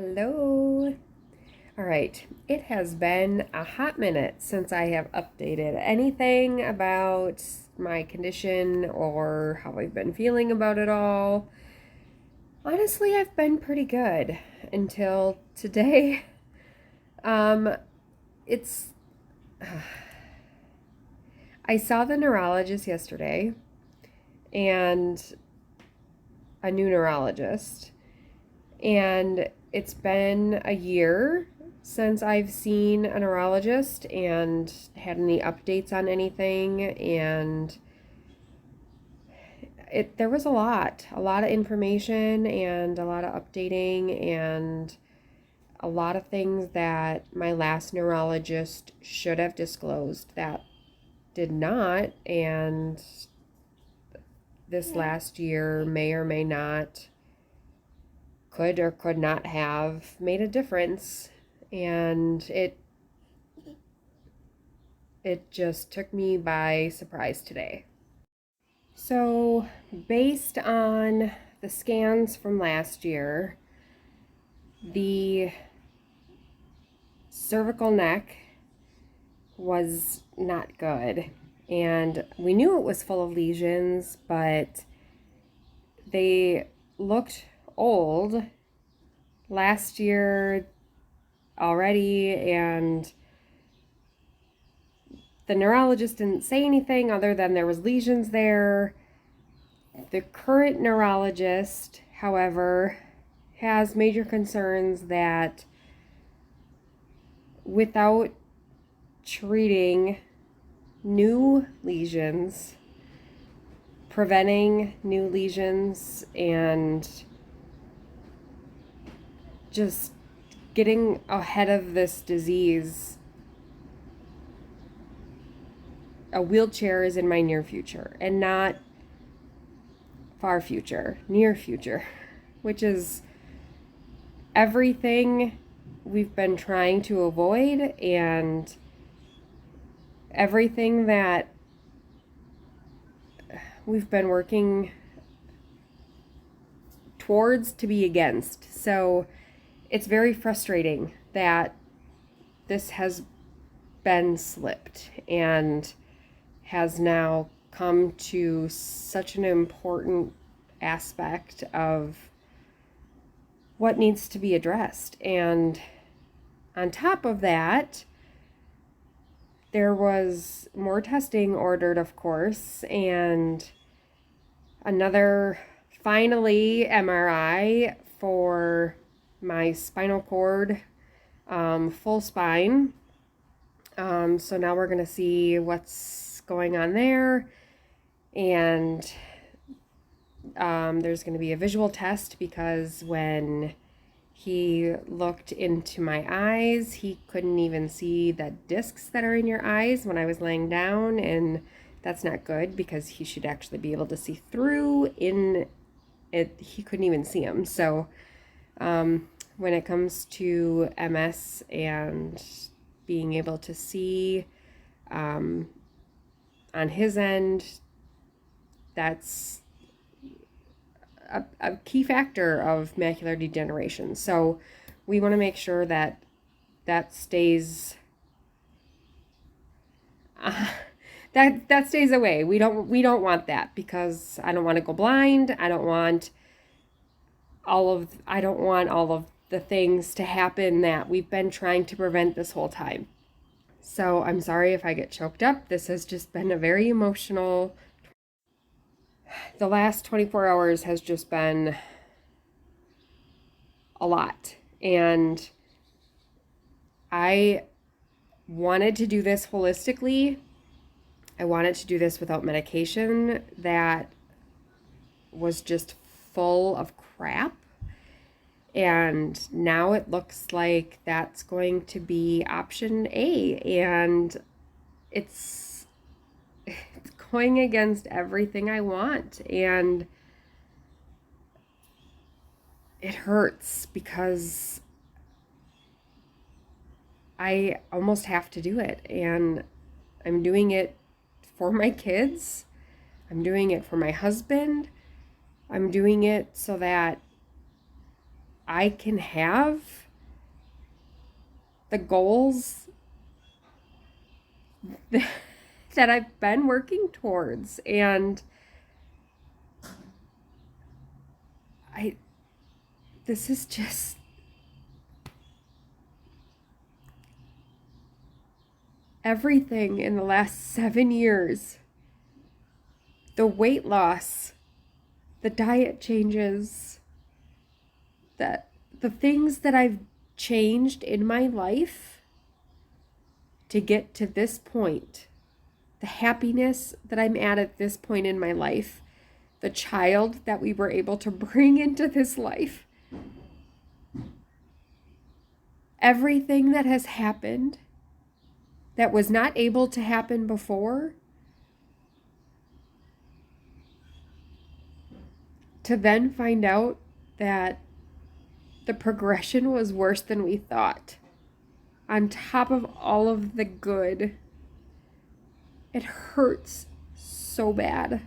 Hello. All right. It has been a hot minute since I have updated anything about my condition or how I've been feeling about it all. Honestly, I've been pretty good until today. Um, it's I saw the neurologist yesterday and a new neurologist, and it's been a year since I've seen a neurologist and had any updates on anything. And there was a lot of information and a lot of updating and a lot of things that my last neurologist should have disclosed that did not. And this last year may or may not, could or could not have made a difference. And it just took me by surprise today. So, based on the scans from last year, the cervical neck was not good. And we knew it was full of lesions, but they looked old last year already, and the neurologist didn't say anything other than there was lesions there. The current neurologist, however, has major concerns that without treating new lesions, preventing new lesions, and just getting ahead of this disease, a wheelchair is in my near future, and not far future, near future, which is everything we've been trying to avoid and everything that we've been working towards to be against. So it's very frustrating that this has been slipped and has now come to such an important aspect of what needs to be addressed. And on top of that, there was more testing ordered, of course, and another, finally, MRI for my spinal cord, full spine. So now we're going to see what's going on there. And there's going to be a visual test, because when he looked into my eyes, he couldn't even see the discs that are in your eyes when I was laying down, and that's not good because he should actually be able to see through in it. He couldn't even see them. So when it comes to MS and being able to see on his end, that's a key factor of macular degeneration. So we want to make sure that that stays that stays away. We don't want that, because I don't want to go blind. I don't want all of the things to happen that we've been trying to prevent this whole time. So I'm sorry if I get choked up. This has just been a very emotional. The last 24 hours has just been a lot. And I wanted to do this holistically. I wanted to do this without medication that was just full of crap. And now it looks like that's going to be option A. And it's going against everything I want. And it hurts because I almost have to do it. And I'm doing it for my kids. I'm doing it for my husband. I'm doing it so that I can have the goals that I've been working towards. And this is just, everything in the last 7 years, the weight loss, the diet changes, the things that I've changed in my life to get to this point, the happiness that I'm at this point in my life, the child that we were able to bring into this life, everything that has happened that was not able to happen before, to then find out that the progression was worse than we thought. On top of all of the good, it hurts so bad.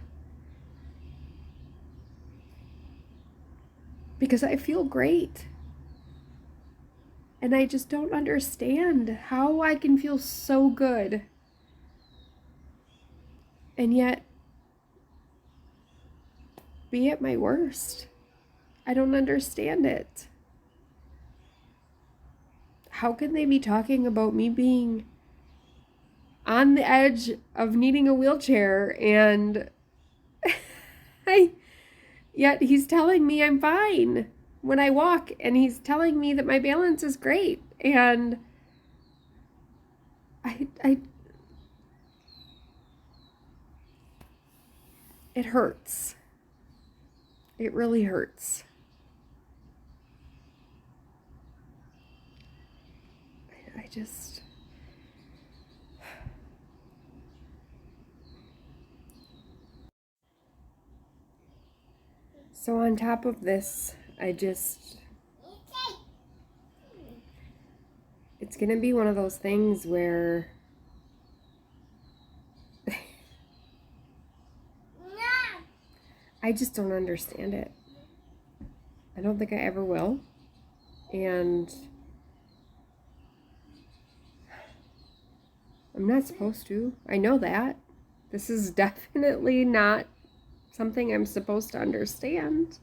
Because I feel great. And I just don't understand how I can feel so good and yet be at my worst. I don't understand it. How can they be talking about me being on the edge of needing a wheelchair and yet he's telling me I'm fine when I walk, and he's telling me that my balance is great, and it hurts. It really hurts. I just... So on top of this, it's gonna be one of those things where I just don't understand it. I don't think I ever will. And I'm not supposed to. I know that. This is definitely not something I'm supposed to understand.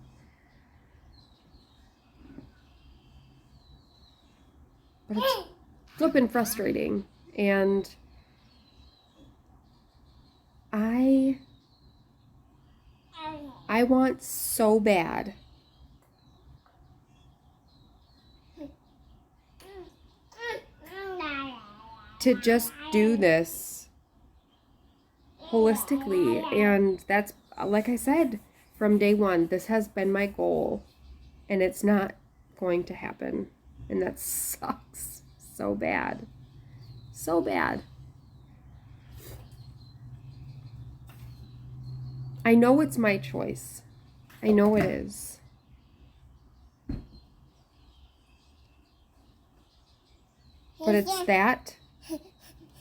But it's flippin' frustrating. And I want so bad to just do this holistically. And that's, like I said, from day one, this has been my goal, and it's not going to happen. And that sucks so bad. So bad. I know it's my choice. I know it is. But it's that,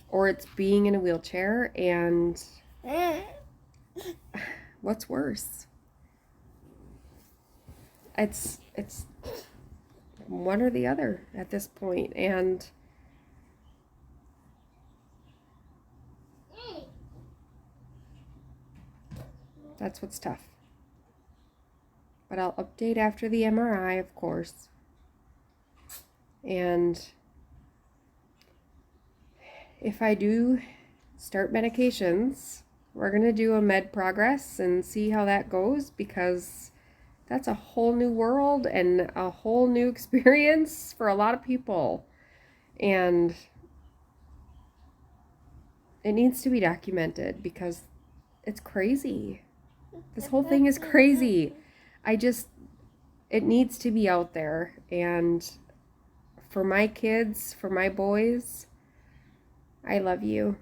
or it's being in a wheelchair, and what's worse? It's one or the other at this point, and that's what's tough. But I'll update after the MRI, of course. And if I do start medications, we're going to do a med progress and see how that goes, because that's a whole new world and a whole new experience for a lot of people. And it needs to be documented because it's crazy. This whole thing is crazy. It needs to be out there. And for my kids, for my boys, I love you.